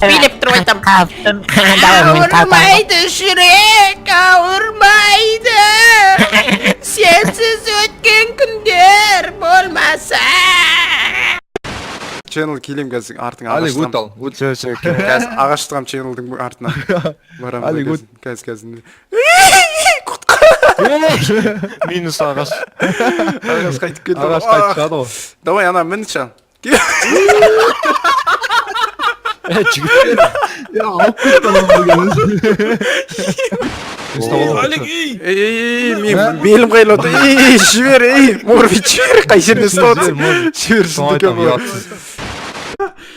билеп тұрып айтам. Ауырмайды жүрек, ауырмайды. Сенсіз өткен күндер болмаса. Channel келем қазір артың Али ағаштырам. өт ал, өт. Қазір ағаштырам channel'дың артынан. Барам. Али, өт. Қазір. Минус ағаш. Ағаш қайтып кетті. Ағаш қайтып шығады ғой. Давай ана мінші. Жігіттер. Я алып кетті анау бүгін. Ей, мен белім қайлады. Ей, жібер, ей, морфи жібер, қай жерде ұстап отырсың? Жібер, шындыке бұл.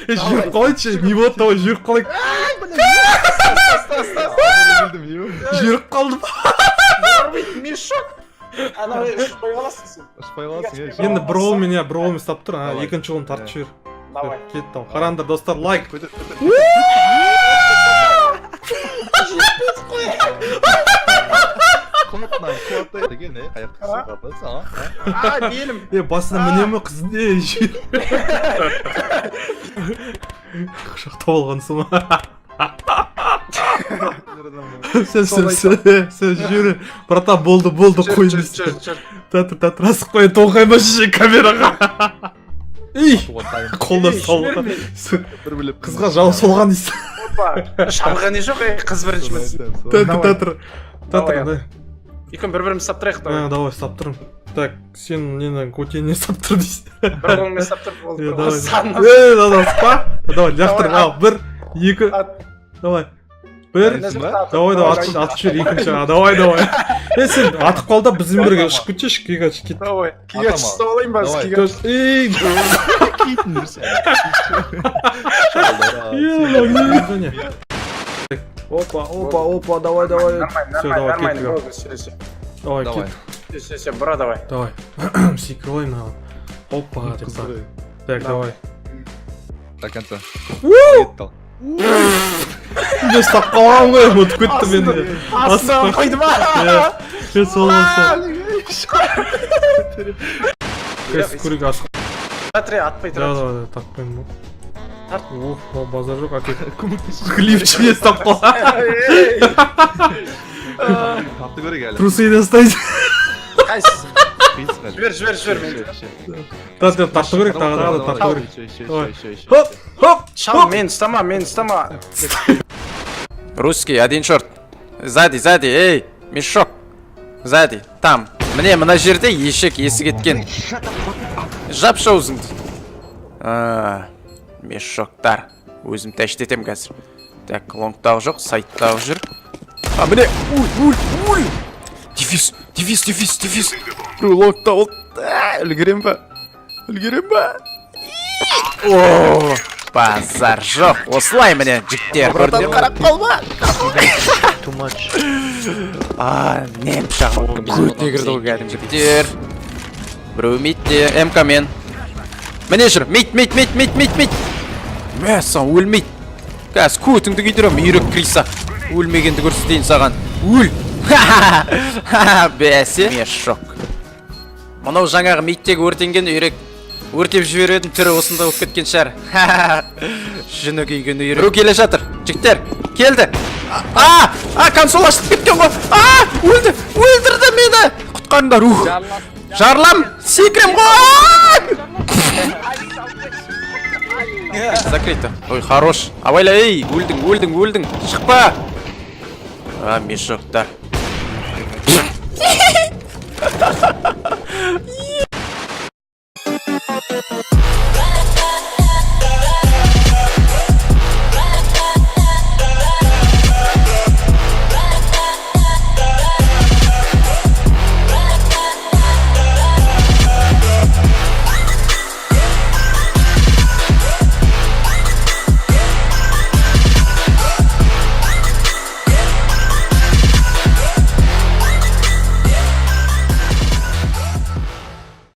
Жүріп қалайыншы, не болды давай жүріп қалайық. Жүріп қалдым. Енді бір қолмен ұстап тұр, екінші қолын тартып жібер. Кетті ау. Қараңдар достар, лайк. Деген не? Аяқты қысып Белім. Басына міне ме қыз не жібер. Құшақтап алғансың ма? Сен жүре. Братан болды қойыңыз. Татыр асық қойын тоңқаймашы камераға. Ей, қолда салған. Қызға жау солған дейсің. Шалған не жоқ, қыз бірінші мінсін. Татыр. Екін бір-біріміз сап тұрайық, давай. Давай, сап тұрым. Так, сен нені көтеніне сап тұр дейсің. Бір қолмен сап тұрып болды. Давай, давай, лақтырып ал. 1, 2, давай. 1, давай, атып жібер екінші. Давай. Сен атып қал да біздің бірге ұшып кетші, кигаш кет. Давай, кигаш ұстап алайын ба, кигаш. Ей, Кейтіндер сен. Опа, давай. Нормально. Давай, кет. Все, бра, давай. Давай. Секірой маған. Опа, деп так. Так, давай. Так, Анта. Кетті ал. Мен ұстап қалған ғой, ұмытып кетті мені. Астынан қойды ма? Мен сол. Көз көрік ашық. Атырай, атпай тұрады. Да, тартпайын бұл. Тарт. Ол базар жоқ, әкет. Клипчіне ұстап қалған. Тапты көрек әлі. Трусы еден ұстайды. Қайсыз? Жібер. Тартты көрек, тағы тартты көрек. Хоп! Шал, мен ұстама. Русский, один шорт. Сзади, эй, мешок. Сзади, там. Мына жерде ешек есі кеткен. Жапшы аузыңды. Мешоктар. Өзім тәштетем қазір. Так, лонгтағы жоқ, сайттағы жүр. Міне, ой. Дефис. Лонгтағы. Үлгерем ба? Ооо. Базар жоқ. Осылай міне жіктер. Көрден қарап қалма. Не пышағы. Көтіне кірді ол кәдім жіктер. Біреу митте. МК-мен. Міне жүр. Мит. Мәссан өлмейді. Қазір көтіңді күйдірем. Үйрек крisa. Өлмегенді көрсетейін саған. Өл. Бәсе. Мешок. Мұнау жаңағы миттегі өртенген үйрек. Өртеп жіберетін түрі осында өп кеткен шар. Жүні күйген үйрек. Біреу келе жатыр. Жіктер. Келді. Консол ашылып кеткен ғой. Өлдірді мені. Құтқарыңдар. Жарлам. Секірем ғой. Закрыто. Ой, хорош. Абайла, ей, өлдің. Шықпа. Мешоктар.